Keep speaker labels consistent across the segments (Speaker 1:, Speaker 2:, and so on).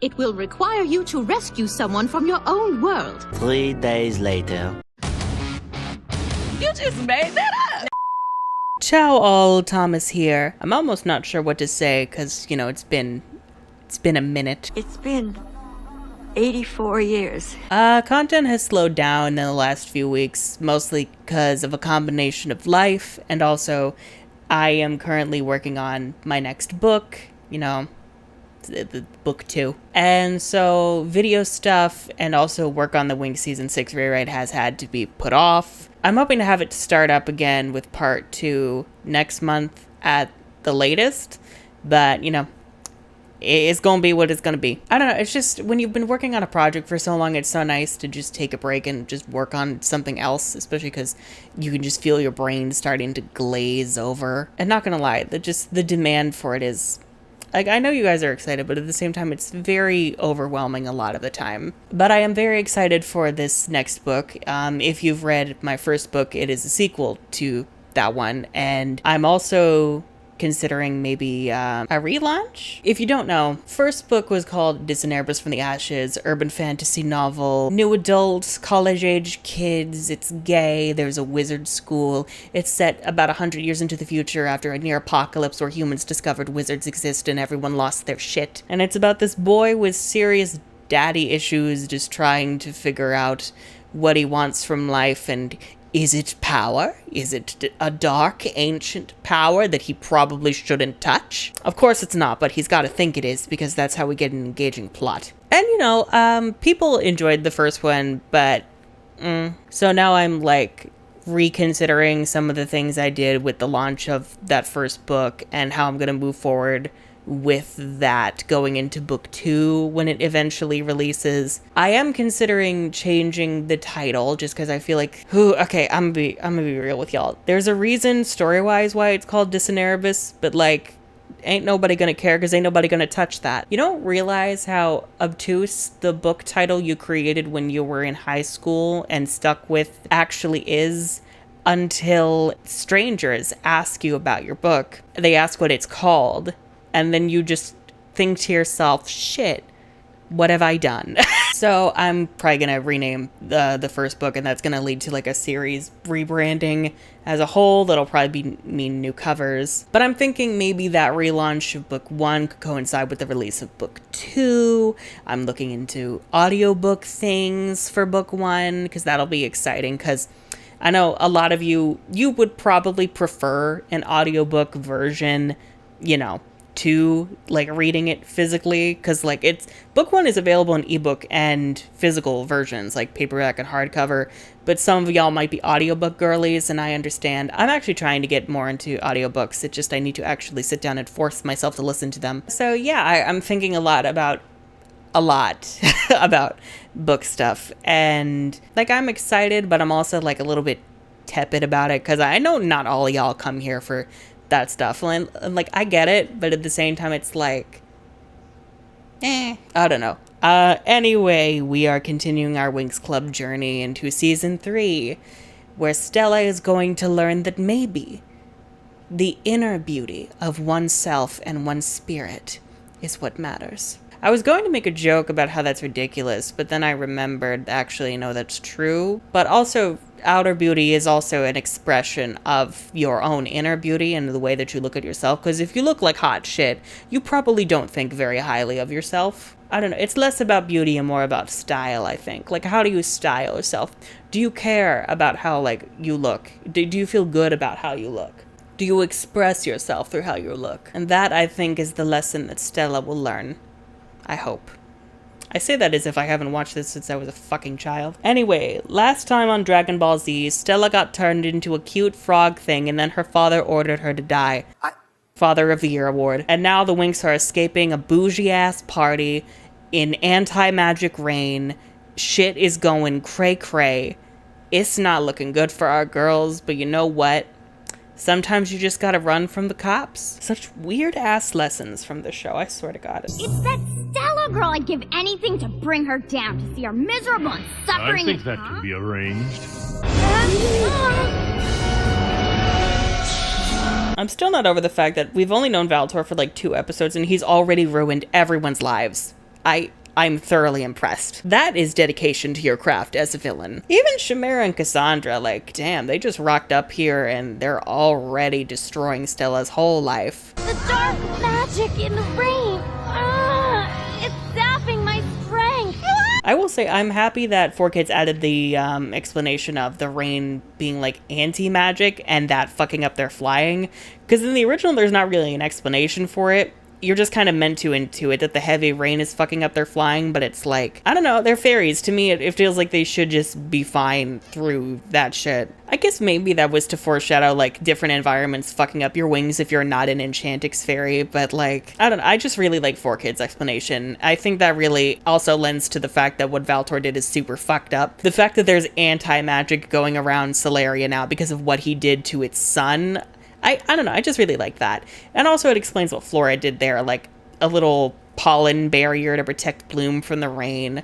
Speaker 1: It will require you to rescue someone from your own world.
Speaker 2: 3 days later.
Speaker 3: You just made that up!
Speaker 4: Ciao all, Thomas here. I'm almost not sure what to say, cause, you know, it's been a minute.
Speaker 5: It's been 84 years.
Speaker 4: Content has slowed down in the last few weeks, mostly because of a combination of life, and also I am currently working on my next book, you know, the book 2. And so video stuff and also work on the Winx Season 6 rewrite has had to be put off. I'm hoping to have it start up again with part 2 next month at the latest, but, you know, it's gonna be what it's gonna be. I don't know, it's just, when you've been working on a project for so long, it's so nice to just take a break and just work on something else, especially because you can just feel your brain starting to glaze over. And not gonna lie, the demand for it is, like, I know you guys are excited, but at the same time, it's very overwhelming a lot of the time. But I am very excited for this next book. If you've read my first book, it is a sequel to that one, and I'm also considering maybe a relaunch. If you don't know, first book was called Disinheritance from the Ashes, urban fantasy novel, new adults, college-age kids, it's gay, there's a wizard school, it's set about 100 years into the future after a near apocalypse where humans discovered wizards exist and everyone lost their shit. And it's about this boy with serious daddy issues just trying to figure out what he wants from life, and is it power? Is it a dark, ancient power that he probably shouldn't touch? Of course it's not, but he's got to think it is, because that's how we get an engaging plot. And, you know, people enjoyed the first one, but so now I'm, like, reconsidering some of the things I did with the launch of that first book and how I'm going to move forward with that going into book 2 when it eventually releases. I am considering changing the title just because I feel like, okay, I'm gonna be real with y'all. There's a reason story-wise why it's called Disinheritance, but like, ain't nobody gonna care because ain't nobody gonna touch that. You don't realize how obtuse the book title you created when you were in high school and stuck with actually is until strangers ask you about your book. They ask what it's called, and then you just think to yourself, shit, what have I done? So I'm probably going to rename the first book, and that's going to lead to like a series rebranding as a whole. That'll probably mean new covers. But I'm thinking maybe that relaunch of book 1 could coincide with the release of book 2. I'm looking into audiobook things for book 1, because that'll be exciting, because I know a lot of you would probably prefer an audiobook version, you know, to like reading it physically, because like it's book 1 is available in ebook and physical versions like paperback and hardcover, but some of y'all might be audiobook girlies, and I understand. I'm actually trying to get more into audiobooks. It just, I need to actually sit down and force myself to listen to them. So yeah, I'm thinking a lot about about book stuff, and like I'm excited, but I'm also like a little bit tepid about it, because I know not all of y'all come here for that stuff, and like I get it, but at the same time it's like I don't know. Anyway, we are continuing our Winx Club journey into season 3, where Stella is going to learn that maybe the inner beauty of oneself and one's spirit is what matters. I was going to make a joke about how that's ridiculous, but then I remembered, actually, no, that's true. But also, outer beauty is also an expression of your own inner beauty and the way that you look at yourself. Because if you look like hot shit, you probably don't think very highly of yourself. I don't know. It's less about beauty and more about style, I think. Like, how do you style yourself? Do you care about how, like, you look? Do you feel good about how you look? Do you express yourself through how you look? And that, I think, is the lesson that Stella will learn. I hope. I say that as if I haven't watched this since I was a fucking child. Anyway, last time on Dragon Ball Z, Stella got turned into a cute frog thing, and then her father ordered her to die. Father of the Year award. And now the Winx are escaping a bougie-ass party in anti-magic rain. Shit is going cray-cray. It's not looking good for our girls, but you know what? Sometimes you just gotta run from the cops. Such weird-ass lessons from the show, I swear to God.
Speaker 6: It's that Stella girl. I'd give anything to bring her down, to see her miserable and suffering.
Speaker 7: I think that can be arranged.
Speaker 4: I'm still not over the fact that we've only known Valtor for like 2 episodes and he's already ruined everyone's lives. I'm thoroughly impressed. That is dedication to your craft as a villain. Even Chimera and Cassandra, like, damn, they just rocked up here and they're already destroying Stella's whole life.
Speaker 6: The dark magic in the rain. It's sapping my strength.
Speaker 4: I will say I'm happy that 4Kids added the explanation of the rain being like anti-magic and that fucking up their flying. Because in the original, there's not really an explanation for it. You're just kind of meant to intuit that the heavy rain is fucking up their flying, but it's like, I don't know, they're fairies. To me, it feels like they should just be fine through that shit. I guess maybe that was to foreshadow, like, different environments fucking up your wings if you're not an Enchantix fairy, but, like, I don't know, I just really like 4Kids' explanation. I think that really also lends to the fact that what Valtor did is super fucked up. The fact that there's anti-magic going around Solaria now because of what he did to its son, I don't know, I just really like that. And also it explains what Flora did there, like a little pollen barrier to protect Bloom from the rain.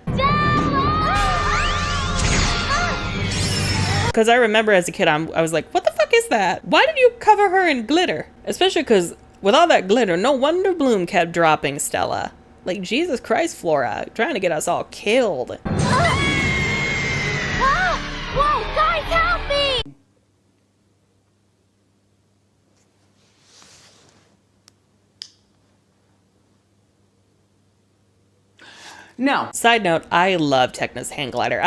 Speaker 4: Because I remember as a kid, I was like, what the fuck is that? Why did you cover her in glitter? Especially because with all that glitter, no wonder Bloom kept dropping Stella. Like, Jesus Christ, Flora, trying to get us all killed.
Speaker 6: Whoa, guys, help me!
Speaker 3: No.
Speaker 4: Side note, I love Techna's hang glider.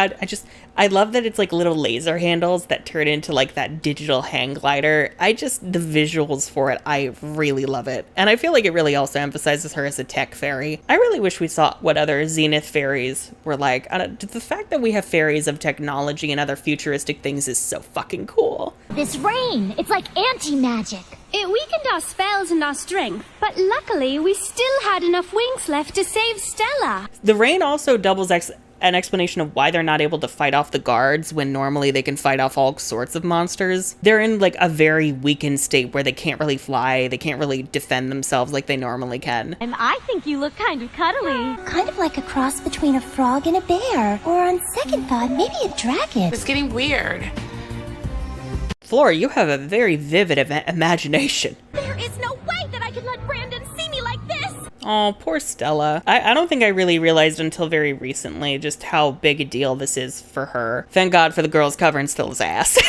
Speaker 4: I love that it's like little laser handles that turn into like that digital hang glider. The visuals for it, I really love it. And I feel like it really also emphasizes her as a tech fairy. I really wish we saw what other Zenith fairies were like. The fact that we have fairies of technology and other futuristic things is so fucking cool.
Speaker 6: This rain, it's like anti-magic.
Speaker 1: It weakened our spells and our strength, but luckily we still had enough Winx left to save Stella.
Speaker 4: The rain also doubles an explanation of why they're not able to fight off the guards when normally they can fight off all sorts of monsters. They're in like a very weakened state where they can't really fly, they can't really defend themselves like they normally can.
Speaker 6: And I think you look kind of cuddly.
Speaker 7: Kind of like a cross between a frog and a bear. Or on second thought, maybe a dragon.
Speaker 3: It's getting weird.
Speaker 4: Flora, you have a very vivid imagination.
Speaker 6: There is no way that I could let Brandon see me like this!
Speaker 4: Oh, poor Stella. I don't think I really realized until very recently just how big a deal this is for her. Thank God for the girls covering Stella's ass.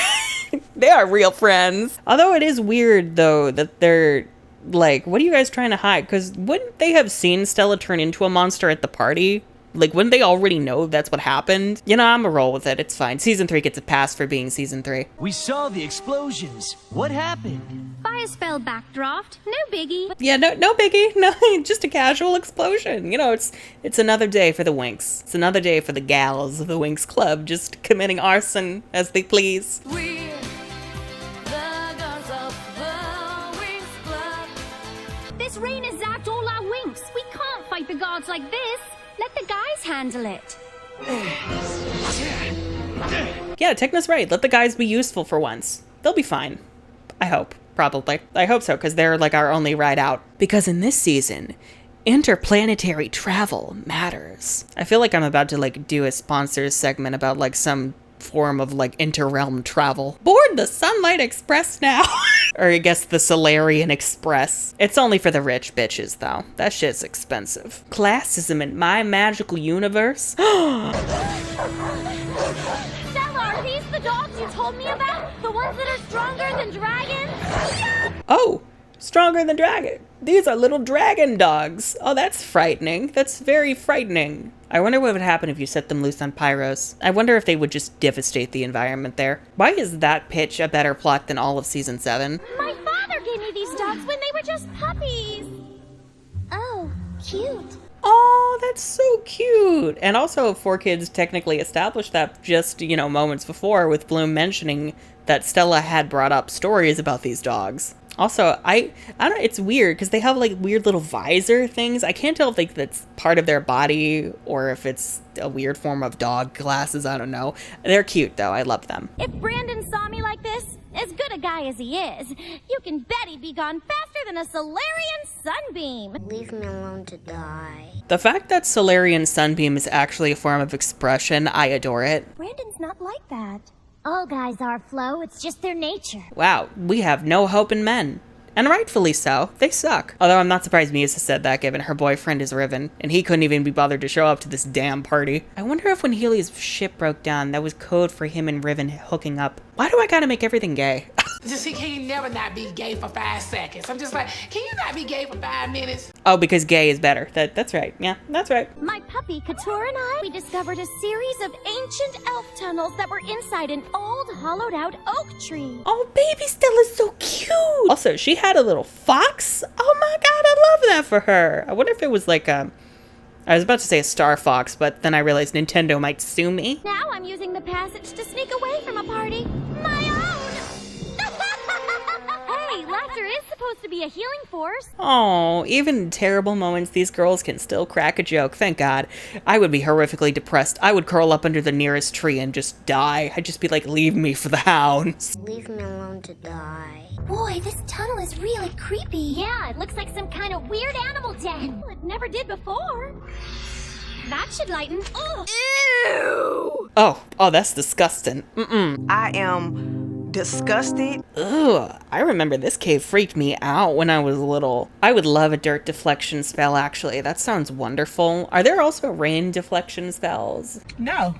Speaker 4: They are real friends. Although it is weird, though, that they're like, what are you guys trying to hide? Because wouldn't they have seen Stella turn into a monster at the party? Like, wouldn't they already know that's what happened? You know, I'm gonna roll with it. It's fine. Season 3 gets a pass for being Season 3.
Speaker 8: We saw the explosions. What happened?
Speaker 1: Fire spell backdraft, no biggie.
Speaker 4: Yeah, no biggie. No, just a casual explosion. You know, it's another day for the Winx. It's another day for the gals of the Winx Club, just committing arson as they please.
Speaker 3: We're the girls of the Winx Club.
Speaker 1: This rain has zapped all our Winx. We can't fight the guards like this. Let the guys handle it.
Speaker 4: Yeah, Techna's right. Let the guys be useful for once. They'll be fine. I hope. Probably. I hope so, because they're like our only ride out. Because in this season, interplanetary travel matters. I feel like I'm about to like do a sponsors segment about like some form of like interrealm travel. Board the Sunlight Express now. Or I guess the Solarian Express. It's only for the rich bitches though. That shit's expensive. Classism in my magical universe.
Speaker 6: Stella, are these the dogs you told me about? The ones that are stronger than dragons?
Speaker 4: Oh, stronger than dragon. These are little dragon dogs. Oh, that's frightening. That's very frightening. I wonder what would happen if you set them loose on Pyros. I wonder if they would just devastate the environment there. Why is that pitch a better plot than all of Season 7?
Speaker 6: My father gave me these dogs when they were just puppies.
Speaker 7: Oh, cute.
Speaker 4: Oh, that's so cute. And also, 4Kids technically established that just, moments before with Bloom mentioning that Stella had brought up stories about these dogs. Also, I don't know, it's weird because they have like weird little visor things. I can't tell if that's part of their body or if it's a weird form of dog glasses. I don't know. They're cute though. I love them.
Speaker 6: If Brandon saw me like this, as good a guy as he is, you can bet he'd be gone faster than a Solarian sunbeam.
Speaker 7: Leave me alone to die.
Speaker 4: The fact that Solarian Sunbeam is actually a form of expression, I adore it.
Speaker 7: Brandon's not like that.
Speaker 6: All guys are, Flo. It's just their nature.
Speaker 4: Wow, we have no hope in men. And rightfully so. They suck. Although I'm not surprised Misa said that, given her boyfriend is Riven, and he couldn't even be bothered to show up to this damn party. I wonder if when Healy's ship broke down, that was code for him and Riven hooking up. Why do I gotta make everything gay?
Speaker 9: Just he can never not be gay for 5 seconds. I'm just like, can you not be gay for 5 minutes?
Speaker 4: Oh, because gay is better. That's right. Yeah, that's right.
Speaker 6: My puppy Couture and I, we discovered a series of ancient elf tunnels that were inside an old hollowed out oak tree.
Speaker 4: Oh, baby Stella's so cute. Also, she had a little fox. Oh my god, I love that for her. I wonder if it was like I was about to say a star fox, but then I realized Nintendo might sue me.
Speaker 6: Now I'm using the passage to sneak away from a party. My own! Hey, laughter is supposed to be a healing force.
Speaker 4: Oh, even in terrible moments, these girls can still crack a joke. Thank God. I would be horrifically depressed. I would curl up under the nearest tree and just die. I'd just be like, leave me for the hounds.
Speaker 7: Leave me alone to die.
Speaker 1: Boy, this tunnel is really creepy.
Speaker 6: Yeah, it looks like some kind of weird animal den. Well, it never did before. That should lighten. Ugh.
Speaker 3: Ew!
Speaker 4: Oh, that's disgusting.
Speaker 3: I am disgusted.
Speaker 4: Ugh, I remember this cave freaked me out when I was little. I would love a dirt deflection spell, actually. That sounds wonderful. Are there also rain deflection spells?
Speaker 3: No.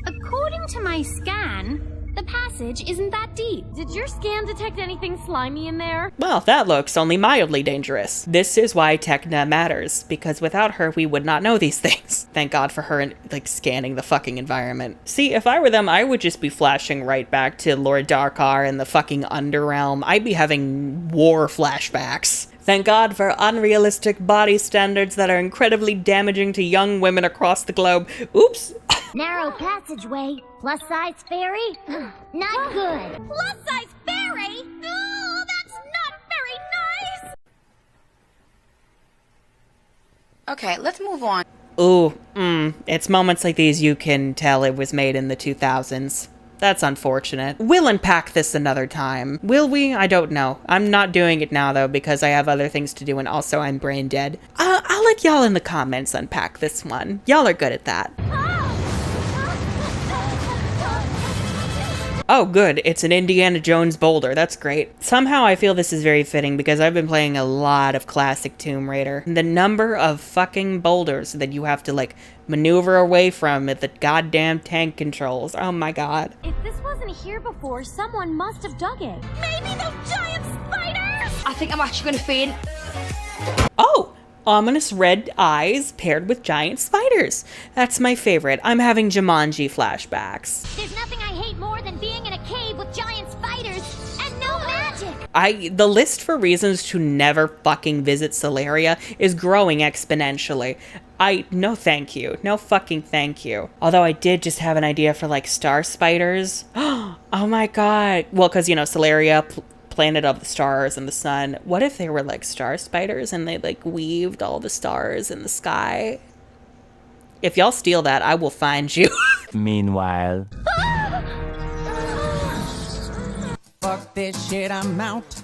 Speaker 1: According to my scan, the passage isn't that deep.
Speaker 6: Did your scan detect anything slimy in there?
Speaker 4: Well, that looks only mildly dangerous. This is why Techna matters, because without her, we would not know these things. Thank God for her, like, scanning the fucking environment. See, if I were them, I would just be flashing right back to Lord Darkar and the fucking Underrealm. I'd be having war flashbacks. Thank God for unrealistic body standards that are incredibly damaging to young women across the globe. Oops.
Speaker 6: Narrow passageway. Plus size fairy? Not good. Plus size fairy? Oh, that's not very nice.
Speaker 3: Okay, let's move on.
Speaker 4: Ooh, it's moments like these you can tell it was made in the 2000s. That's unfortunate. We'll unpack this another time. Will we? I don't know. I'm not doing it now, though, because I have other things to do, and also I'm brain dead. I'll let y'all in the comments unpack this one. Y'all are good at that. Oh, good. It's an Indiana Jones boulder. That's great. Somehow I feel this is very fitting because I've been playing a lot of classic Tomb Raider. The number of fucking boulders that you have to, like, maneuver away from at the goddamn tank controls. Oh my god.
Speaker 6: If this wasn't here before, someone must have dug it. Maybe those giant spiders!
Speaker 5: I think I'm actually gonna faint.
Speaker 4: Oh! Ominous red eyes paired with giant spiders. That's my favorite. I'm having Jumanji flashbacks.
Speaker 6: There's nothing I hate more than being in a cave with giant spiders and no magic!
Speaker 4: The list for reasons to never fucking visit Solaria is growing exponentially. No thank you. No fucking thank you. Although I did just have an idea for, like, star spiders. Oh my god. Well, because, you know, Solaria, planet of the stars and the sun. What if they were, like, star spiders and they, like, weaved all the stars in the sky? If y'all steal that, I will find you.
Speaker 2: Meanwhile.
Speaker 8: Fuck this shit, I'm out.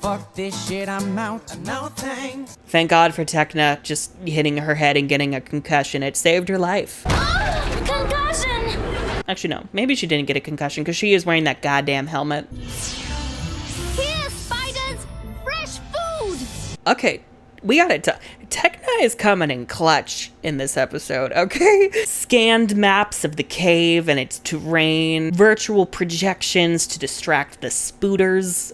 Speaker 8: Fuck this shit, I'm out. No thanks.
Speaker 4: Thank God for Techna just hitting her head and getting a concussion. It saved her life.
Speaker 6: Concussion!
Speaker 4: Actually, no. Maybe she didn't get a concussion because she is wearing that goddamn helmet.
Speaker 6: Here, spiders! Fresh food!
Speaker 4: Okay, we got it. Techna is coming in clutch in this episode, okay? Scanned maps of the cave and its terrain, virtual projections to distract the spooters.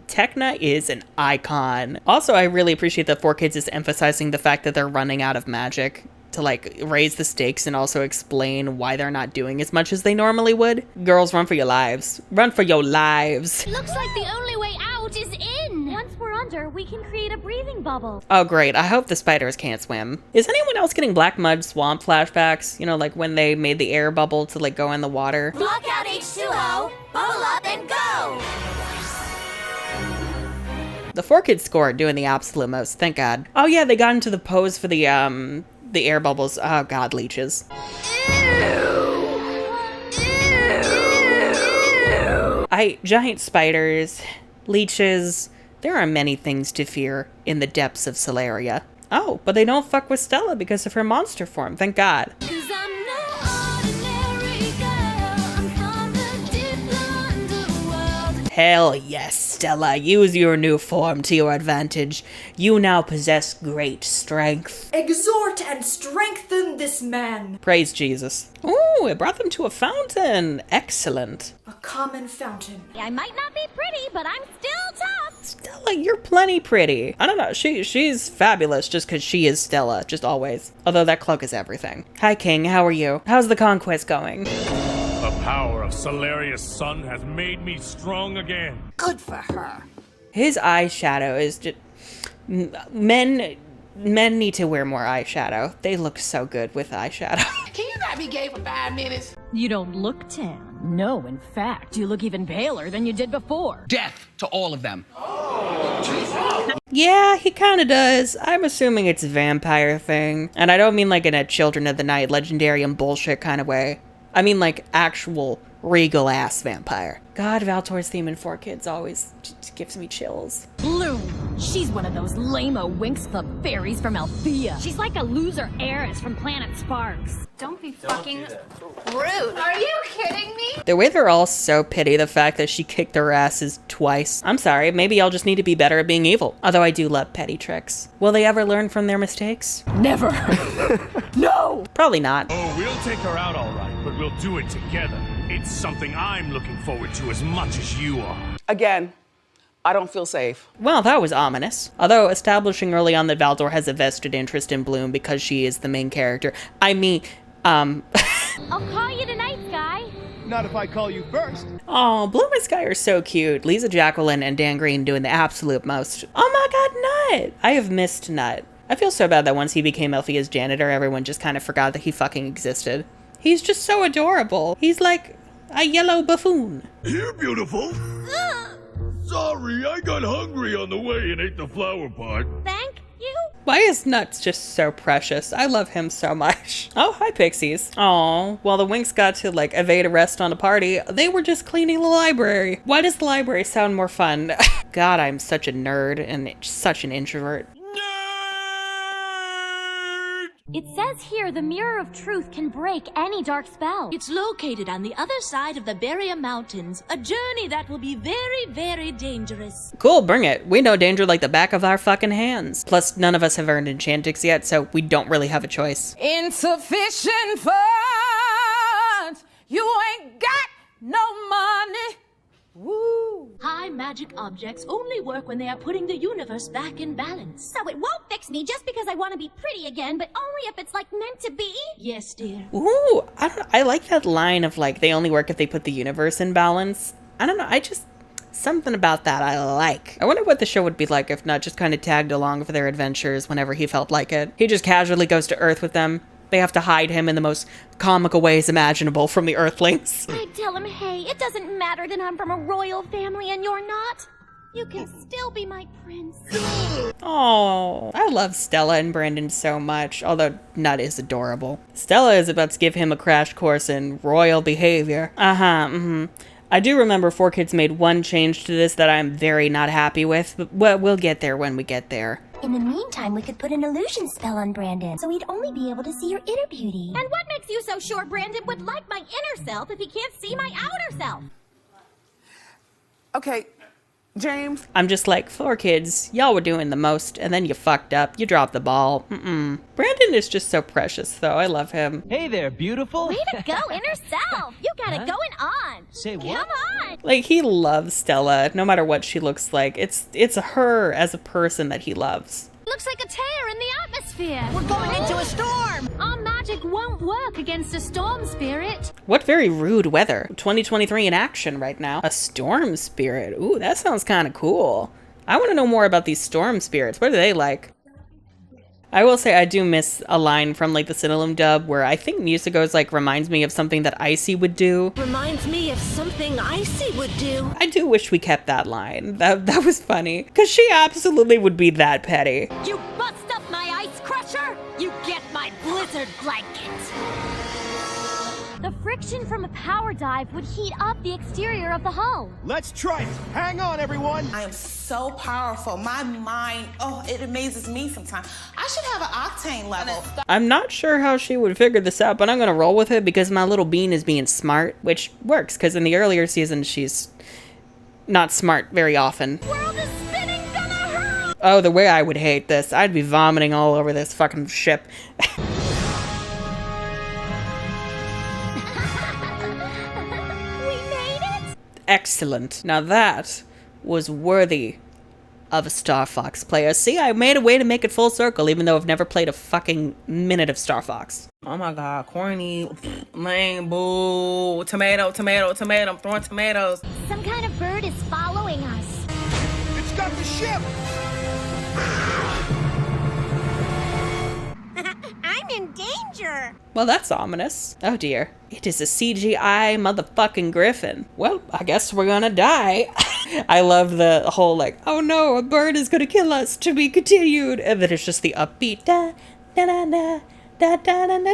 Speaker 4: Techna is an icon. Also, I really appreciate that 4Kids is emphasizing the fact that they're running out of magic to, like, raise the stakes and also explain why they're not doing as much as they normally would. Girls, run for your lives. Run for your lives.
Speaker 6: Looks like the only way out is in! Once we're under, we can create a breathing bubble.
Speaker 4: Oh, great. I hope the spiders can't swim. Is anyone else getting Black Mud Swamp flashbacks? You know, like when they made the air bubble to, like, go in the water?
Speaker 6: Block out H2O, bubble up and go!
Speaker 4: The 4Kids score doing the absolute most, thank God. Oh yeah, they got into the pose for the air bubbles. Oh god, leeches. Giant spiders, leeches, there are many things to fear in the depths of Solaria. Oh, but they don't fuck with Stella because of her monster form, thank God. Hell yes. Stella, use your new form to your advantage. You now possess great strength.
Speaker 10: Exhort and strengthen this man.
Speaker 4: Praise Jesus. Ooh, it brought them to a fountain. Excellent.
Speaker 10: A common fountain.
Speaker 6: I might not be pretty, but I'm still tough.
Speaker 4: Stella, you're plenty pretty. I don't know, she's fabulous just because she is Stella, just always. Although that cloak is everything. Hi, King, how are you? How's the conquest going?
Speaker 11: The power of Solarius' sun has made me strong again.
Speaker 3: Good for her.
Speaker 4: His eyeshadow is just... Men need to wear more eyeshadow. They look so good with eyeshadow.
Speaker 9: Can you not be gay for 5 minutes?
Speaker 12: You don't look tan. No, in fact, you look even paler than you did before.
Speaker 13: Death to all of them.
Speaker 4: Yeah, he kind of does. I'm assuming it's a vampire thing. And I don't mean like in a Children of the Night, Legendarium bullshit kind of way. I mean like actual regal ass vampire. God, Valtor's theme in 4Kids always just gives me chills.
Speaker 12: Bloom. She's one of those lame-o Winx Club fairies from Althea.
Speaker 1: She's like a loser heiress from Planet Sparks. Don't be fucking rude.
Speaker 6: Are you kidding me?
Speaker 4: The way they're all so pity the fact that she kicked their asses twice. I'm sorry, maybe I'll just need to be better at being evil. Although I do love petty tricks. Will they ever learn from their mistakes?
Speaker 12: Never. No!
Speaker 4: Probably not.
Speaker 11: Oh, we'll take her out all right, but we'll do it together. It's something I'm looking forward to as much as you are.
Speaker 3: Again, I don't feel safe.
Speaker 4: Well, that was ominous. Although establishing early on that Valdor has a vested interest in Bloom because she is the main character. I mean,
Speaker 1: I'll call you tonight, Sky.
Speaker 14: Not if I call you first.
Speaker 4: Oh, Bloom and Sky are so cute. Lisa Jacqueline and Dan Green doing the absolute most. Oh my god, Nut! I have missed Nut. I feel so bad that once he became Althea's janitor, everyone just kind of forgot that he fucking existed. He's just so adorable. He's like a yellow buffoon.
Speaker 11: You're beautiful. Sorry, I got hungry on the way and ate the flower pot.
Speaker 6: Thank you.
Speaker 4: Why is Nuts just so precious? I love him so much. Oh, hi, Pixies. Aw, while the Winx got to, like, evade arrest on a party, they were just cleaning the library. Why does the library sound more fun? God, I'm such a nerd and such an introvert.
Speaker 1: It says here the Mirror of Truth can break any dark spell.
Speaker 15: It's located on the other side of the Barrier Mountains, a journey that will be very, very dangerous.
Speaker 4: Cool, bring it. We know danger like the back of our fucking hands. Plus, none of us have earned Enchantix yet, so we don't really have a choice.
Speaker 8: Insufficient funds. You ain't got no money. Woo!
Speaker 15: High magic objects only work when they are putting the universe back in balance.
Speaker 6: So it won't fix me just because I want to be pretty again, but only if it's like meant to be?
Speaker 15: Yes, dear.
Speaker 4: Ooh, I don't know. I like that line of like, they only work if they put the universe in balance. I don't know. Something about that I like. I wonder what the show would be like if Nut just kind of tagged along for their adventures whenever he felt like it. He just casually goes to Earth with them. They have to hide him in the most comical ways imaginable from the Earthlings.
Speaker 6: I'd tell him, hey, it doesn't matter that I'm from a royal family and you're not. You can still be my prince.
Speaker 4: Oh, I love Stella and Brandon so much, although Nut is adorable. Stella is about to give him a crash course in royal behavior. I do remember 4Kids made one change to this that I'm very not happy with, but we'll get there when we get there.
Speaker 7: In the meantime, we could put an illusion spell on Brandon, so he'd only be able to see your inner beauty.
Speaker 6: And what makes you so sure Brandon would like my inner self if he can't see my outer self?
Speaker 3: Okay, James.
Speaker 4: I'm just like, 4Kids, y'all were doing the most, and then you fucked up. You dropped the ball. Brandon is just so precious, though. I love him.
Speaker 14: Hey there, beautiful.
Speaker 6: Way to go, inner self. You got it going on.
Speaker 14: Say what?
Speaker 6: Come on.
Speaker 4: Like, he loves Stella, no matter what she looks like. It's her as a person that he loves.
Speaker 1: Looks like a tear in the atmosphere.
Speaker 12: We're going into a storm.
Speaker 1: Our magic won't work against a storm spirit.
Speaker 4: What very rude weather. 2023 in action right now. A storm spirit. Ooh, that sounds kind of cool. I want to know more about these storm spirits. What are they like? I will say I do miss a line from like the Cinelum dub where I think Musico's like reminds me of something that Icy would do.
Speaker 15: Reminds me of something Icy would do.
Speaker 4: I do wish we kept that line. That was funny. Because she absolutely would be that petty.
Speaker 6: You bust up my ice crusher, you get my blizzard blanket.
Speaker 1: The friction from a power dive would heat up the exterior of the hull.
Speaker 14: Let's try it. Hang on, everyone.
Speaker 16: I am so powerful. My mind, it amazes me sometimes. I should have an octane level.
Speaker 4: I'm not sure how she would figure this out, but I'm gonna roll with it because my little bean is being smart, which works because in the earlier season she's not smart very often.
Speaker 6: World is spinning, gonna hurt!
Speaker 4: Oh, the way I would hate this. I'd be vomiting all over this fucking ship.
Speaker 6: We made it?
Speaker 4: Excellent. Now that was worthy of a Star Fox player. See, I made a way to make it full circle, even though I've never played a fucking minute of Star Fox.
Speaker 3: Oh my god, corny, lame, boo, tomato, tomato, tomato, I'm throwing tomatoes.
Speaker 6: Some kind of bird is following us.
Speaker 14: It's got the ship!
Speaker 6: I'm in danger!
Speaker 4: Well, that's ominous. Oh dear. It is a CGI motherfucking griffin. Well, I guess we're gonna die. I love the whole like, oh no, a bird is gonna kill us, to be continued. And then it's just the upbeat da da da da da da da da.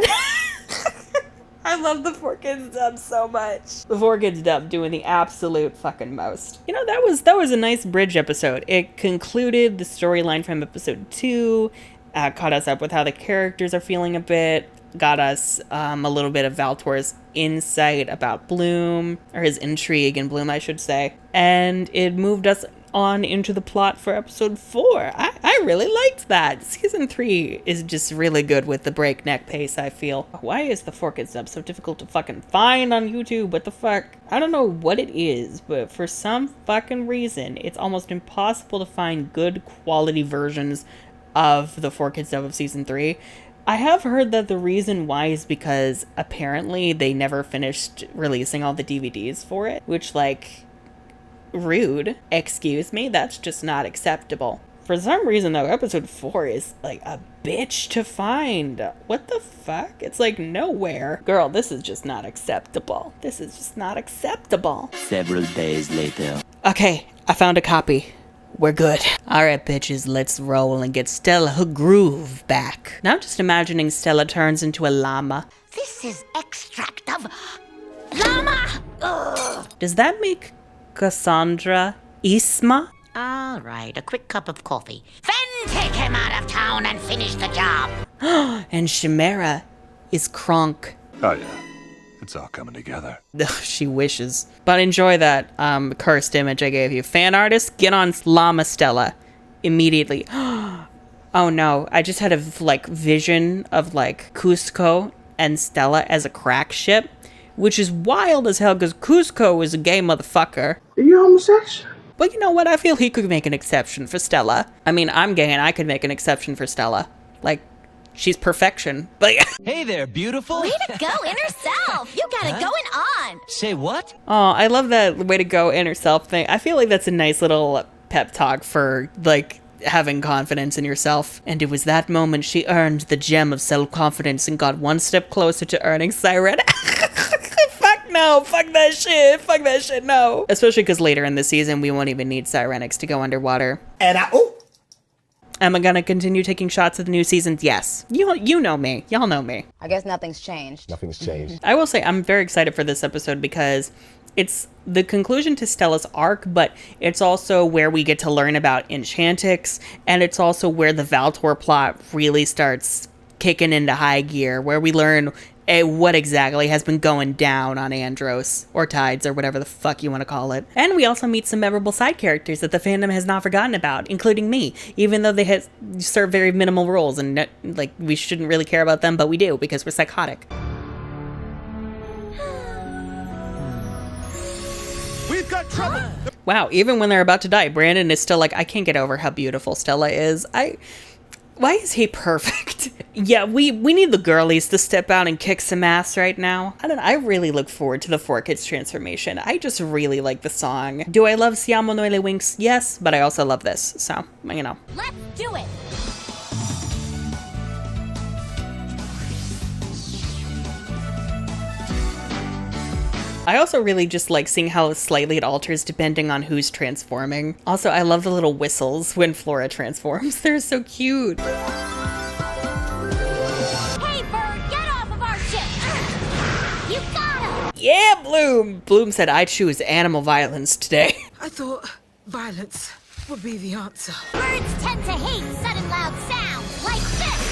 Speaker 4: I love the 4Kids dub so much. The 4Kids dub doing the absolute fucking most. You know, that was a nice bridge episode. It concluded the storyline from episode 2, caught us up with how the characters are feeling a bit, got us a little bit of Valtor's insight about Bloom, or his intrigue in Bloom, I should say. And it moved us on into the plot for episode 4. I really liked that. Season 3 is just really good with the breakneck pace, I feel. Why is the 4Kids dub so difficult to fucking find on YouTube? What the fuck? I don't know what it is, but for some fucking reason, it's almost impossible to find good quality versions of the 4Kids dub of season 3. I have heard that the reason why is because apparently they never finished releasing all the DVDs for it, which, like, rude. Excuse me, that's just not acceptable. For some reason though, episode 4 is like a bitch to find. What the fuck? It's like nowhere. Girl, this is just not acceptable. This is just not acceptable.
Speaker 2: Several days later.
Speaker 4: Okay, I found a copy. We're good. Alright, bitches, let's roll and get Stella her groove back. Now I'm just imagining Stella turns into a llama.
Speaker 6: This is extract of llama! Ugh.
Speaker 4: Does that make Cassandra Isma?
Speaker 13: All right, a quick cup of coffee. Then take him out of town and finish the job.
Speaker 4: And Chimera is Kronk.
Speaker 11: Oh yeah, it's all coming together.
Speaker 4: She wishes. But enjoy that cursed image I gave you. Fan artists, get on Llama Stella immediately. Oh no, I just had a vision of like Cusco and Stella as a crack ship, which is wild as hell because Cusco is a gay motherfucker.
Speaker 17: Are you homosexual?
Speaker 4: But you know what? I feel he could make an exception for Stella. I mean, I'm gay and I could make an exception for Stella. Like, she's perfection. But
Speaker 8: hey there, beautiful.
Speaker 6: Way to go, inner self! You got it going on!
Speaker 8: Say what?
Speaker 4: Oh, I love that way to go inner self thing. I feel like that's a nice little pep talk for, like, having confidence in yourself. And it was that moment she earned the gem of self-confidence and got one step closer to earning Siren. No, fuck that shit, no. Especially because later in the season, we won't even need Sirenics to go underwater.
Speaker 17: And
Speaker 4: Am I gonna continue taking shots at the new seasons? Yes. You know me. Y'all know me.
Speaker 18: I guess nothing's changed.
Speaker 17: Nothing's changed.
Speaker 4: I will say I'm very excited for this episode because it's the conclusion to Stella's arc, but it's also where we get to learn about Enchantix, and it's also where the Valtor plot really starts kicking into high gear, where we learn what exactly has been going down on Andros, or Tides, or whatever the fuck you want to call it. And we also meet some memorable side characters that the fandom has not forgotten about, including me, even though they serve very minimal roles, and like we shouldn't really care about them, but we do, because we're psychotic.
Speaker 14: We've got trouble!
Speaker 4: Wow, even when they're about to die, Brandon is still like, I can't get over how beautiful Stella is. Why is he perfect? Yeah, we need the girlies to step out and kick some ass right now. I really look forward to the 4Kids transformation. I just really like the song. Do I love Siamo Noile Winx? Yes, but I also love this, so, you know.
Speaker 6: Let's do it!
Speaker 4: I also really just like seeing how slightly it alters depending on who's transforming. Also, I love the little whistles when Flora transforms. They're so cute.
Speaker 6: Hey, bird, get off of our ship! You got him!
Speaker 4: Yeah, Bloom! Bloom said, I choose animal violence today.
Speaker 3: I thought violence would be the answer.
Speaker 6: Birds tend to hate sudden loud sounds like this!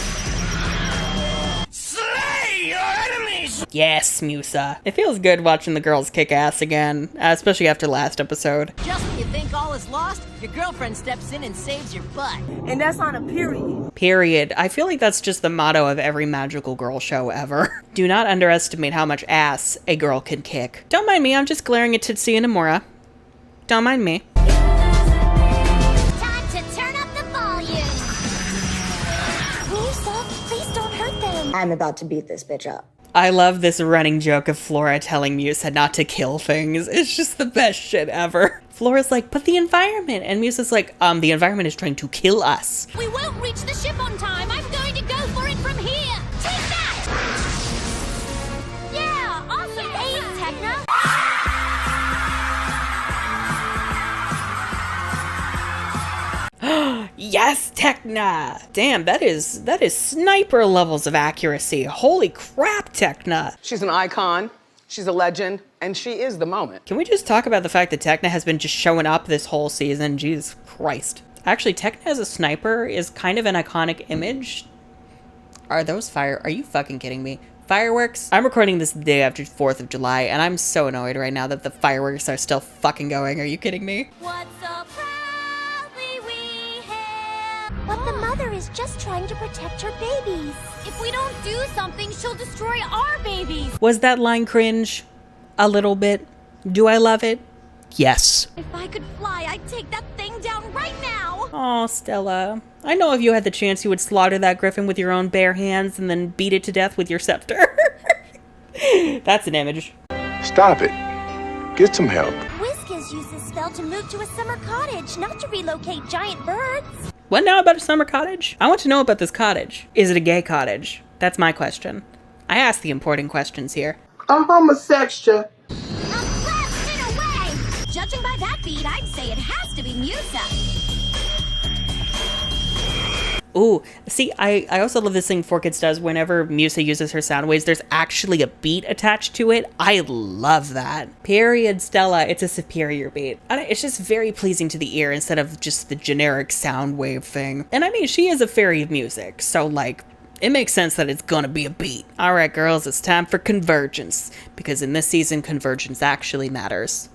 Speaker 9: Slay your enemies!
Speaker 4: Yes, Musa. It feels good watching the girls kick ass again, especially after last episode.
Speaker 17: Just when you think all is lost, your girlfriend steps in and saves your butt.
Speaker 18: And that's on a period.
Speaker 4: Period. I feel like that's just the motto of every magical girl show ever. Do not underestimate how much ass a girl can kick. Don't mind me, I'm just glaring at Titsi and Amora. Don't mind me.
Speaker 6: Time to turn up the volume.
Speaker 7: Musa, please don't hurt them.
Speaker 18: I'm about to beat this bitch up.
Speaker 4: I love this running joke of Flora telling Musa not to kill things. It's just the best shit ever. Flora's like, but the environment. And Musa's like, the environment is trying to kill us.
Speaker 1: We won't reach the ship on time. I'm going to go for it from here. Take that! Yeah, awesome aim, Techna.
Speaker 4: Yes, Techna! Damn, that is sniper levels of accuracy. Holy crap, Techna!
Speaker 19: She's an icon, she's a legend, and she is the moment.
Speaker 4: Can we just talk about the fact that Techna has been just showing up this whole season? Jesus Christ. Actually, Techna as a sniper is kind of an iconic image. Are you fucking kidding me? Fireworks? I'm recording this the day after 4th of July, and I'm so annoyed right now that the fireworks are still fucking going. Are you kidding me?
Speaker 6: What's so proudly we hail?
Speaker 7: But the mother is just trying to protect her babies.
Speaker 1: If we don't do something, she'll destroy our babies.
Speaker 4: Was that line cringe? A little bit. Do I love it? Yes.
Speaker 1: If I could fly, I'd take that thing down right now.
Speaker 4: Aw, Stella. I know if you had the chance, you would slaughter that griffin with your own bare hands and then beat it to death with your scepter. That's an image.
Speaker 14: Stop it. Get some help.
Speaker 7: Whiskers used this spell to move to a summer cottage, not to relocate giant birds.
Speaker 4: What now about a summer cottage? I want to know about this cottage. Is it a gay cottage? That's my question. I ask the important questions here.
Speaker 18: I'm homosexual.
Speaker 1: Judging by that beat, I'd say it has to be Musa.
Speaker 4: Ooh, see, I also love this thing 4Kids does. Whenever Musa uses her sound waves, there's actually a beat attached to it. I love that. Period, Stella. It's a superior beat. It's just very pleasing to the ear instead of just the generic sound wave thing. And I mean, she is a fairy of music, so like, it makes sense that it's gonna be a beat. All right, girls, it's time for convergence. Because in this season, convergence actually matters.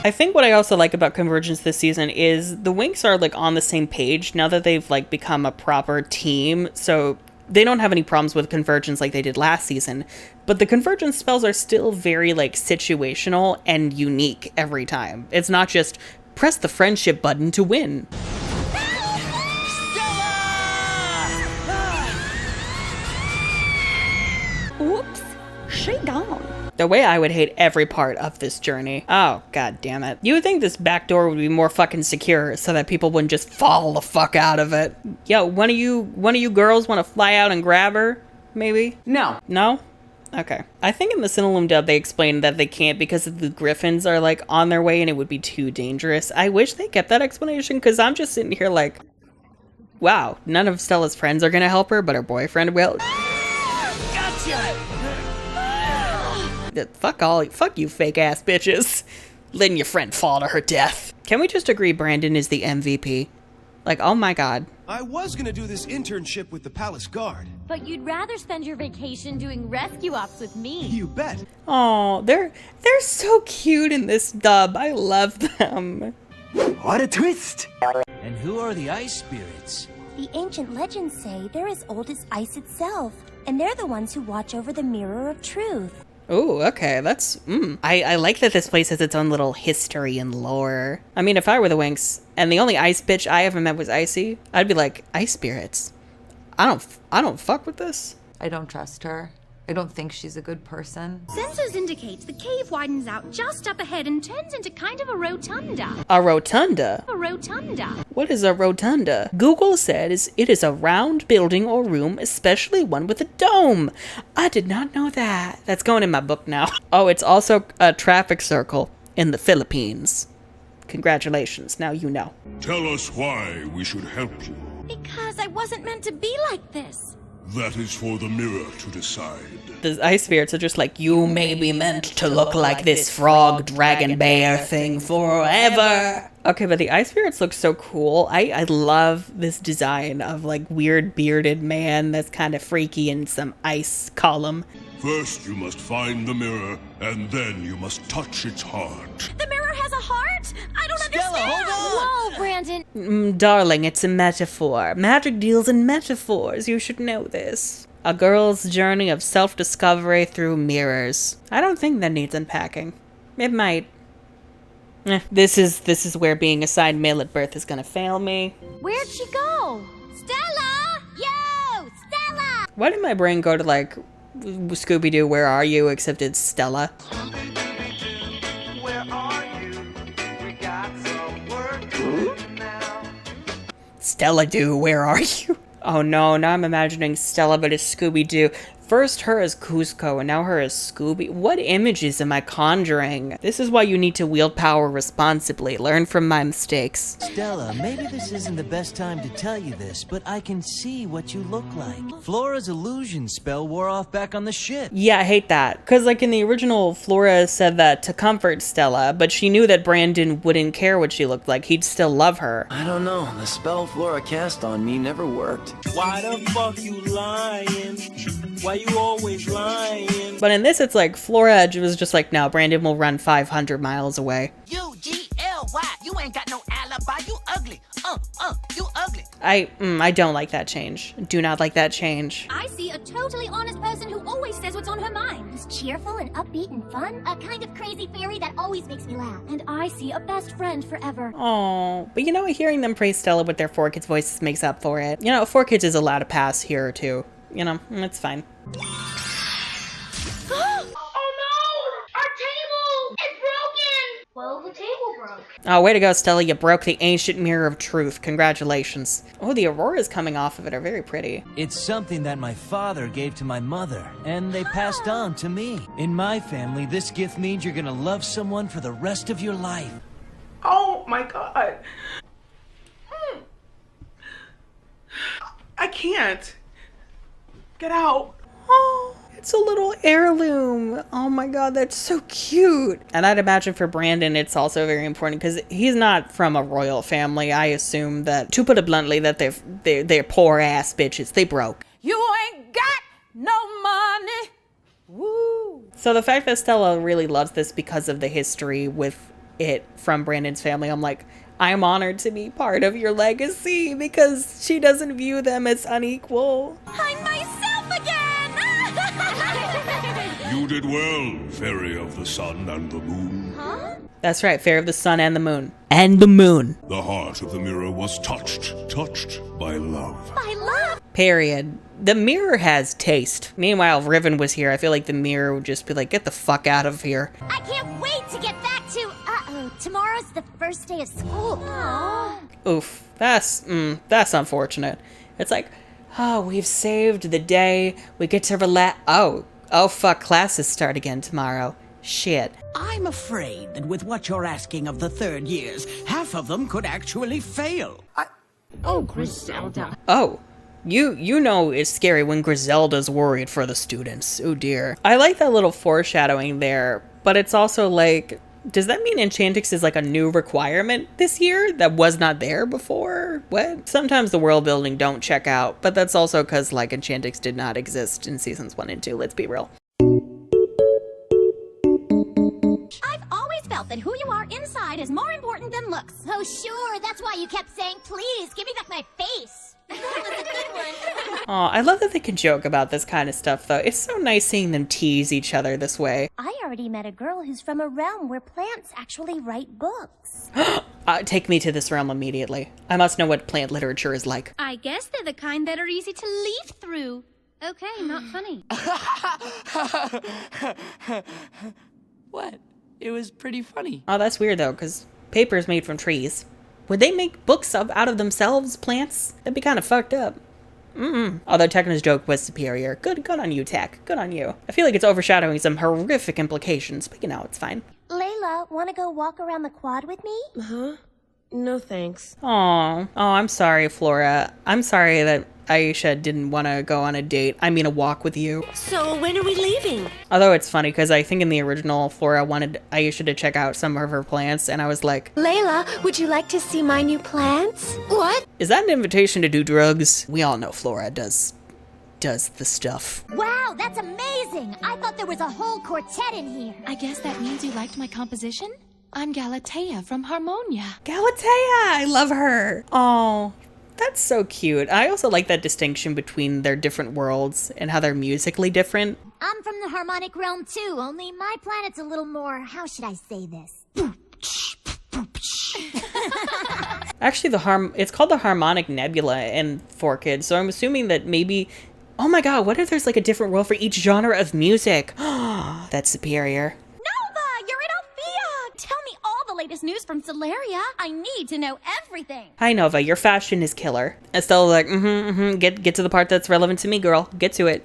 Speaker 4: I think what I also like about Convergence this season is the Winx are like on the same page now that they've like become a proper team. So they don't have any problems with Convergence like they did last season. But the Convergence spells are still very like situational and unique every time. It's not just press the friendship button to win.
Speaker 1: Whoops, she gone.
Speaker 4: The way I would hate every part of this journey. Oh, god damn it. You would think this back door would be more fucking secure so that people wouldn't just fall the fuck out of it. Yo, one of you girls want to fly out and grab her? Maybe?
Speaker 19: No.
Speaker 4: No? Okay. I think in the Cinnalum dub they explained that they can't because the griffins are like on their way and it would be too dangerous. I wish they kept that explanation because I'm just sitting here like, wow, none of Stella's friends are gonna help her, but her boyfriend will.
Speaker 9: Gotcha!
Speaker 4: Fuck you fake ass bitches. Letting your friend fall to her death. Can we just agree Brandon is the MVP? Like, oh my god.
Speaker 14: I was gonna do this internship with the Palace Guard.
Speaker 1: But you'd rather spend your vacation doing rescue ops with me.
Speaker 14: You bet.
Speaker 4: Oh, they're so cute in this dub. I love them.
Speaker 2: What a twist!
Speaker 8: And who are the ice spirits?
Speaker 7: The ancient legends say they're as old as ice itself, and they're the ones who watch over the mirror of truth.
Speaker 4: Ooh, okay, that's, I like that this place has its own little history and lore. I mean, if I were the Winx, and the only ice bitch I ever met was Icy, I'd be like, ice spirits. I don't fuck with this.
Speaker 20: I don't trust her. I don't think she's a good person.
Speaker 1: Sensors indicate the cave widens out just up ahead and turns into kind of a rotunda.
Speaker 4: A rotunda?
Speaker 1: A rotunda.
Speaker 4: What is a rotunda? Google says it is a round building or room, especially one with a dome. I did not know that. That's going in my book now. Oh, it's also a traffic circle in the Philippines. Congratulations, now you know.
Speaker 11: Tell us why we should help you.
Speaker 1: Because I wasn't meant to be like this.
Speaker 11: That is for the mirror to decide.
Speaker 4: The ice spirits are just like, you may be meant to look like this frog, dragon, bear thing forever. Okay, but the ice spirits look so cool. I love this design of like weird bearded man that's kind of freaky in some ice column.
Speaker 11: First, you must find the mirror, and then you must touch its heart.
Speaker 15: The mirror has a heart? I don't
Speaker 17: Stella,
Speaker 15: understand.
Speaker 17: hold on!
Speaker 1: Whoa, Brandon.
Speaker 4: Darling, it's a metaphor. Magic deals in metaphors. You should know this. A girl's journey of self-discovery through mirrors. I don't think that needs unpacking. It might. This is where being assigned male at birth is gonna fail me.
Speaker 1: Where'd she go? Stella! Yo! Stella!
Speaker 4: Why did my brain go to like Scooby-Doo, where are you? Except it's Stella.
Speaker 8: Where are you? We got some work to do now.
Speaker 4: Stella Doo, where are you? Oh no, now I'm imagining Stella, but it's Scooby-Doo. First her as Cusco, and now her as Scooby. What images am I conjuring? This is why you need to wield power responsibly. Learn from my mistakes.
Speaker 17: Stella, maybe this isn't the best time to tell you this, but I can see what you look like. Flora's illusion spell wore off back on the ship.
Speaker 4: Yeah, I hate that. Because like in the original, Flora said that to comfort Stella, but she knew that Brandon wouldn't care what she looked like. He'd still love her.
Speaker 2: I don't know. The spell Flora cast on me never worked.
Speaker 8: Why the fuck you lying? Why you always lying?
Speaker 4: But in this, it's like Flora was just like, no, Brandon will run 500 miles away.
Speaker 13: UGLY, you ain't got no alibi, you ugly. You ugly.
Speaker 4: I don't like that change. Do not like that change.
Speaker 1: I see a totally honest person who always says what's on her mind.
Speaker 6: Who's cheerful and upbeat and fun. A kind of crazy fairy that always makes me laugh.
Speaker 1: And I see a best friend forever.
Speaker 4: Oh, but you know, hearing them praise Stella with their 4Kids voices makes up for it. You know, 4Kids is allowed to pass here too. You know, it's fine.
Speaker 6: Well, the table broke.
Speaker 4: Oh, way to go, Stella. You broke the ancient mirror of truth. Congratulations. Oh, the auroras coming off of it are very pretty.
Speaker 17: It's something that my father gave to my mother, and they passed on to me. In my family, this gift means you're gonna love someone for the rest of your life.
Speaker 16: Oh my god. I can't. Get out.
Speaker 4: Oh, it's a little heirloom. Oh my god, that's so cute. And I'd imagine for Brandon, it's also very important because he's not from a royal family. I assume that, to put it bluntly, that they're poor ass bitches. They broke.
Speaker 15: You ain't got no money. Woo.
Speaker 4: So the fact that Stella really loves this because of the history with it from Brandon's family, I'm like, I'm honored to be part of your legacy because she doesn't view them as unequal.
Speaker 15: I'm myself again.
Speaker 11: You did well, Fairy of the Sun and the Moon.
Speaker 1: Huh?
Speaker 4: That's right, Fairy of the Sun and the Moon. And the Moon.
Speaker 11: The heart of the mirror was touched by love.
Speaker 1: By love?
Speaker 4: Period. The mirror has taste. Meanwhile, if Riven was here, I feel like the mirror would just be like, get the fuck out of here.
Speaker 6: I can't wait to get back to... tomorrow's the first day of school. Aww.
Speaker 4: Oof. That's unfortunate. It's like, oh, we've saved the day. We get to relax. Oh fuck, classes start again tomorrow. Shit.
Speaker 8: I'm afraid that with what you're asking of the third years, half of them could actually fail.
Speaker 12: Oh, Griselda.
Speaker 4: Oh, you know it's scary when Griselda's worried for the students. Oh dear. I like that little foreshadowing there, but it's also like, does that mean Enchantix is like a new requirement this year that was not there before? What? Sometimes the world building don't check out, but that's also because like Enchantix did not exist in seasons 1 and 2, let's be real.
Speaker 6: I've always felt that who you are inside is more important than looks. Oh, sure. That's why you kept saying, please, give me back my face. That was a good one.
Speaker 4: Aw, I love that they can joke about this kind of stuff, though. It's so nice seeing them tease each other this way.
Speaker 7: I already met a girl who's from a realm where plants actually write books.
Speaker 4: Take me to this realm immediately. I must know what plant literature is like.
Speaker 1: I guess they're the kind that are easy to leaf through. Okay, not funny.
Speaker 8: What? It was pretty funny.
Speaker 4: Oh, that's weird, though, because paper is made from trees. Would they make books out of themselves, plants? That'd be kind of fucked up. Although Tekna's joke was superior. Good on you, Tech. Good on you. I feel like it's overshadowing some horrific implications, but you know, it's fine.
Speaker 7: Layla, want to go walk around the quad with me?
Speaker 21: Huh? No thanks.
Speaker 4: Aw. Oh, I'm sorry, Flora. I'm sorry that Aisha didn't want to go on a walk with you.
Speaker 7: So when are we leaving?
Speaker 4: Although it's funny because I think in the original Flora wanted Aisha to check out some of her plants, and I was like,
Speaker 7: Layla, would you like to see my new plants? What?
Speaker 4: is that an invitation to do drugs? We all know Flora does the stuff.
Speaker 6: Wow, that's amazing! I thought there was a whole quartet in here.
Speaker 15: I guess that means you liked my composition? I'm Galatea from Harmonia.
Speaker 4: Galatea! I love her! Oh, that's so cute. I also like that distinction between their different worlds and how they're musically different.
Speaker 6: I'm from the harmonic realm too, only my planet's a little more, how should I say this?
Speaker 4: Actually, it's called the Harmonic Nebula in 4Kids, so I'm assuming that maybe... Oh my god, what if there's like a different world for each genre of music? That's superior.
Speaker 6: Nova, you're in Althea! Tell me all the latest news from Celeria. I need to know everything.
Speaker 4: Hi Nova, your fashion is killer. Estelle's like, get to the part that's relevant to me, girl. Get to it.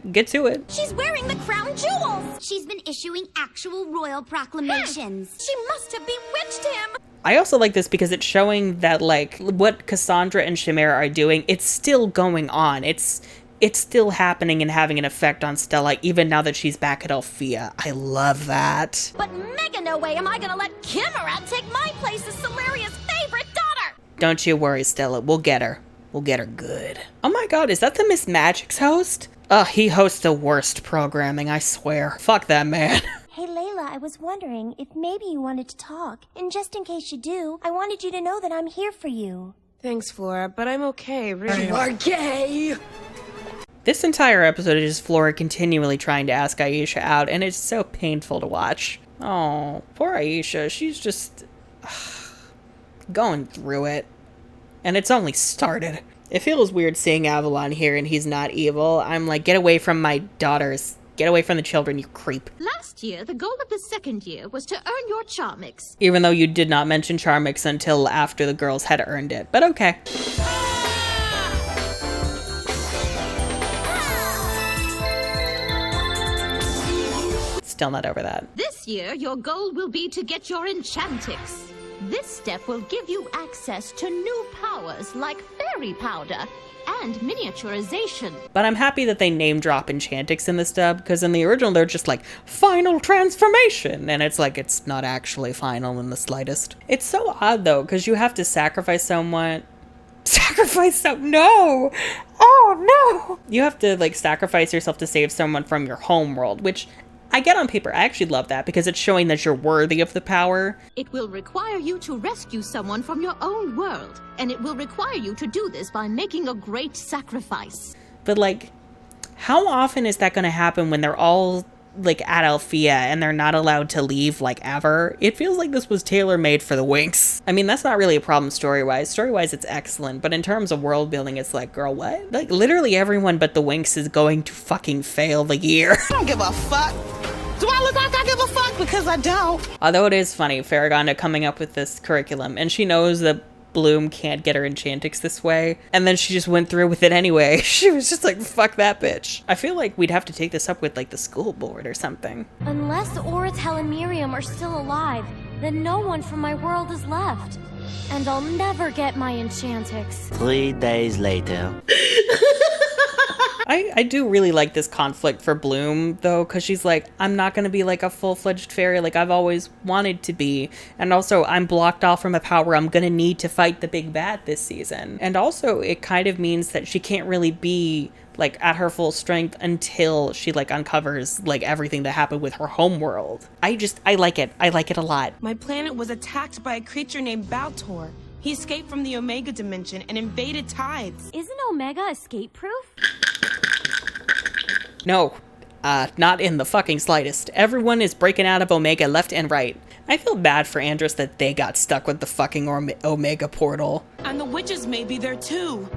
Speaker 6: She's wearing the crown jewels. She's been issuing actual royal proclamations. She must have bewitched him.
Speaker 4: I also like this because it's showing that like what Cassandra and Chimera are doing, it's still going on. It's still happening and having an effect on Stella even now that she's back at Althea. I love that.
Speaker 6: But mega no way am I gonna let Chimera take my place as Celeria's favorite daughter.
Speaker 4: Don't you worry, Stella. We'll get her. We'll get her good. Oh my god, is that the Miss Magic's host? He hosts the worst programming, I swear. Fuck that man.
Speaker 7: Hey Layla, I was wondering if maybe you wanted to talk. And just in case you do, I wanted you to know that I'm here for you.
Speaker 21: Thanks, Flora, but I'm okay, really.
Speaker 7: You are gay!
Speaker 4: This entire episode is just Flora continually trying to ask Aisha out, and it's so painful to watch. Oh, poor Aisha. She's just going through it. And it's only started. It feels weird seeing Avalon here and he's not evil. I'm like, get away from my daughters. Get away from the children, you creep.
Speaker 15: Last year, the goal of the second year was to earn your Charmix.
Speaker 4: Even though you did not mention Charmix until after the girls had earned it. But okay. Still not over that.
Speaker 15: This year, your goal will be to get your Enchantix. This step will give you access to new powers like fairy powder and miniaturization.
Speaker 4: But I'm happy that they name drop Enchantix in this dub, because in the original they're just like, final transformation! And it's like, it's not actually final in the slightest. It's so odd though, because you have to sacrifice someone. No! Oh no! You have to like sacrifice yourself to save someone from your home world, which I get on paper. I actually love that because it's showing that you're worthy of the power.
Speaker 15: It will require you to rescue someone from your own world, and it will require you to do this by making a great sacrifice.
Speaker 4: But like, how often is that going to happen when they're all like at Althea and they're not allowed to leave like ever? It feels like this was tailor-made for the Winx. I mean, that's not really a problem story-wise. Story-wise, it's excellent, but in terms of world building, it's like, girl, what? Like, literally everyone but the Winx is going to fucking fail the year.
Speaker 16: I don't give a fuck. Do I look like I give a fuck? Because I don't.
Speaker 4: Although it is funny, Farragonda coming up with this curriculum, and she knows that Bloom can't get her Enchantix this way, and then she just went through with it anyway. She was just like, fuck that bitch. I feel like we'd have to take this up with like the school board or something.
Speaker 1: Unless Oratel and Miriam are still alive, then no one from my world is left. And I'll never get my Enchantix.
Speaker 2: 3 days later.
Speaker 4: I do really like this conflict for Bloom, though, because she's like, I'm not going to be like a full-fledged fairy like I've always wanted to be. And also, I'm blocked off from a power I'm going to need to fight the big bad this season. And also, it kind of means that she can't really be like at her full strength until she like uncovers like everything that happened with her homeworld. I like it. I like it a lot.
Speaker 21: My planet was attacked by a creature named Baltor. He escaped from the Omega dimension and invaded Tides.
Speaker 1: Isn't Omega escape-proof?
Speaker 4: No, not in the fucking slightest. Everyone is breaking out of Omega left and right. I feel bad for Andrus that they got stuck with the fucking Omega portal.
Speaker 21: And the witches may be there too.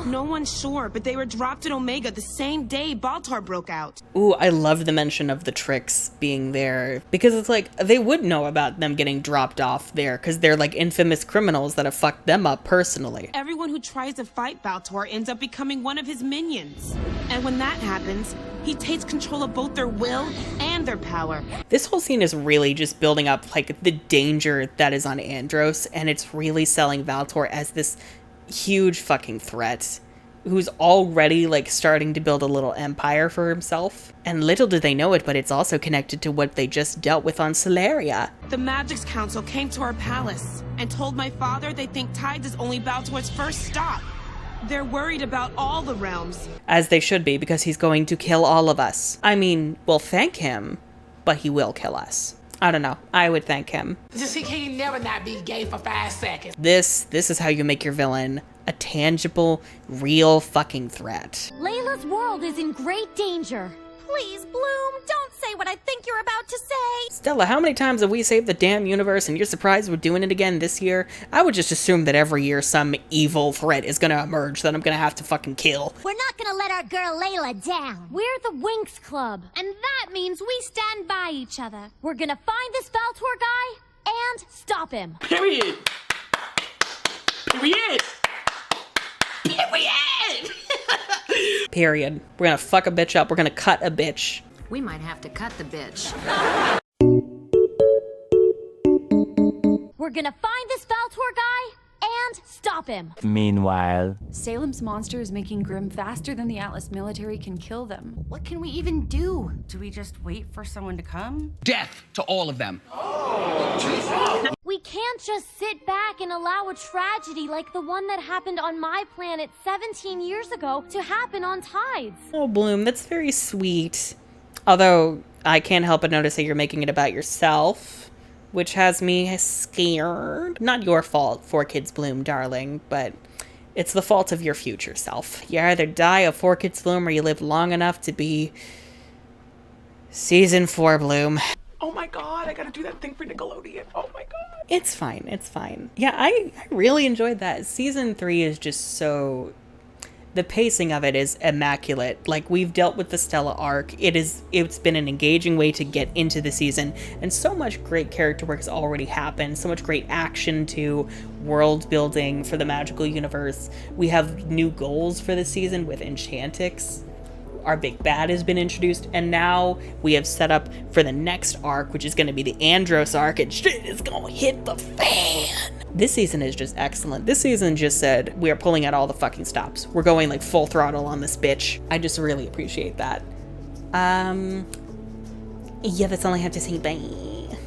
Speaker 21: No one's sure, but they were dropped at Omega the same day Baltar broke out.
Speaker 4: Ooh, I love the mention of the Tricks being there, because it's like, they would know about them getting dropped off there, because they're like infamous criminals that have fucked them up personally.
Speaker 21: Everyone who tries to fight Baltar ends up becoming one of his minions. And when that happens, he takes control of both their will and their power.
Speaker 4: This whole scene is really just building up like the danger that is on Andros, and it's really selling Baltor as this huge fucking threat. who's already like starting to build a little empire for himself. And little do they know it, but it's also connected to what they just dealt with on Solaria.
Speaker 21: The Magics Council came to our palace and told my father they think Tides is only about to its first stop. They're worried about all the realms.
Speaker 4: As they should be, because he's going to kill all of us. I mean, we'll thank him, but he will kill us. I don't know. I would thank him.
Speaker 9: Just he can't never not be gay for 5 seconds.
Speaker 4: This is how you make your villain a tangible, real fucking threat.
Speaker 1: Layla's world is in great danger.
Speaker 6: Please, Bloom, don't say what I think you're about to say.
Speaker 4: Stella, how many times have we saved the damn universe and you're surprised we're doing it again this year? I would just assume that every year some evil threat is gonna emerge that I'm gonna have to fucking kill.
Speaker 6: We're not gonna let our girl Layla down.
Speaker 1: We're the Winx Club, and that means we stand by each other. We're gonna find this Valtor guy and stop him.
Speaker 9: Period. Period. Period.
Speaker 4: Period. We're gonna fuck a bitch up. We're gonna cut a bitch.
Speaker 20: We might have to cut the bitch.
Speaker 1: We're gonna find this Valtor guy and stop him.
Speaker 5: Meanwhile,
Speaker 22: Salem's monster is making Grimm faster than the Atlas military can kill them.
Speaker 23: What can we even do? Do we just wait for someone to come?
Speaker 24: Death to all of them.
Speaker 1: We can't just sit back and allow a tragedy like the one that happened on my planet 17 years ago to happen on Tides.
Speaker 4: Oh, Bloom, that's very sweet. Although, I can't help but notice that you're making it about yourself, which has me scared. Not your fault, 4Kids Bloom, darling, but it's the fault of your future self. You either die of 4Kids Bloom or you live long enough to be Season 4 Bloom.
Speaker 9: Oh my god, I gotta do that thing for Nickelodeon. Oh my god.
Speaker 4: It's fine, it's fine. Yeah, I really enjoyed that. Season 3 is just so... The pacing of it is immaculate. Like, we've dealt with the Stella arc. It's been an engaging way to get into the season, and so much great character work has already happened. So much great action to world building for the magical universe. We have new goals for the season with Enchantix. Our big bad has been introduced, and now we have set up for the next arc, which is going to be the Andros arc, and shit is going to hit the fan. This season is just excellent. This season just said, we are pulling out all the fucking stops. We're going like full throttle on this bitch. I just really appreciate that. Yeah, that's all I have to say. Bye.